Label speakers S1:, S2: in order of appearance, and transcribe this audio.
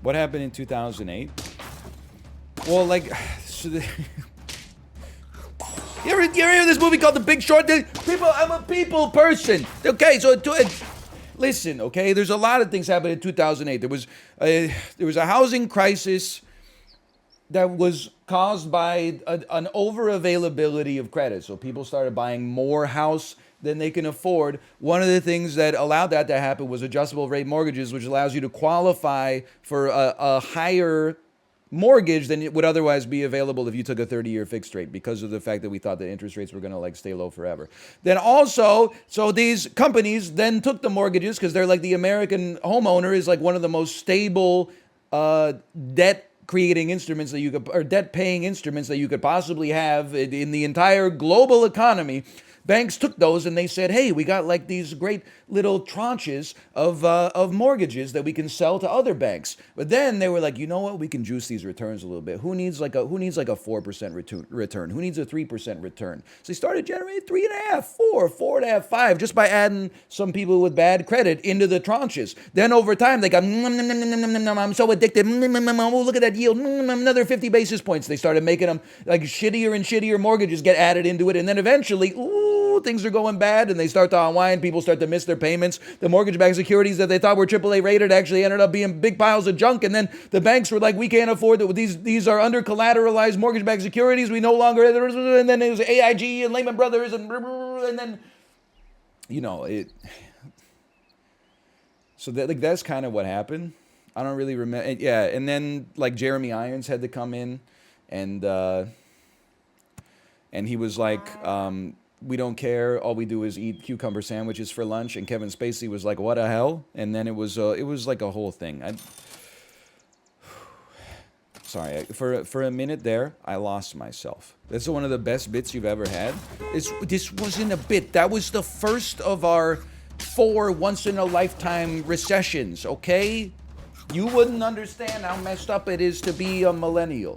S1: What happened in 2008? Well, like, so you ever hear this movie called The Big Short? I'm a people person. Okay, so listen, okay, there's a lot of things happened in 2008. There was a housing crisis that was caused by an over-availability of credit. So people started buying more house than they can afford. One of the things that allowed that to happen was adjustable rate mortgages, which allows you to qualify for a higher mortgage than it would otherwise be available if you took a 30-year fixed rate, because of the fact that we thought that interest rates were going to like stay low forever. Then also, so these companies then took the mortgages because they're like, the American homeowner is like one of the most stable debt creating instruments that you could, or debt paying instruments that you could possibly have in the entire global economy. Banks took those and they said, hey, we got like these great little tranches of mortgages that we can sell to other banks. But then they were like, you know what? We can juice these returns a little bit. Who needs like a 4% return? Who needs a 3% return? So they started generating 3.5, 4, 4.5, 5, just by adding some people with bad credit into the tranches. Then over time, they got, I'm so addicted. Oh, look at that yield. Another 50 basis points. They started making them like shittier and shittier mortgages get added into it. And then eventually, things are going bad and they start to unwind. People start to miss their payments. The mortgage-backed securities that they thought were AAA rated actually ended up being big piles of junk. And then the banks were like, we can't afford that. These are under collateralized mortgage-backed securities. We no longer, and then it was AIG and Lehman Brothers and then, you know, it. So that, like, that's kind of what happened. I don't really remember. Yeah. And then like Jeremy Irons had to come in and he was like, we don't care. All we do is eat cucumber sandwiches for lunch. And Kevin Spacey was like, what the hell? And then it was like a whole thing. Sorry, for a minute there, I lost myself. That's one of the best bits you've ever had. This wasn't a bit. That was the first of our 4 once-in-a-lifetime recessions, okay? You wouldn't understand how messed up it is to be a millennial.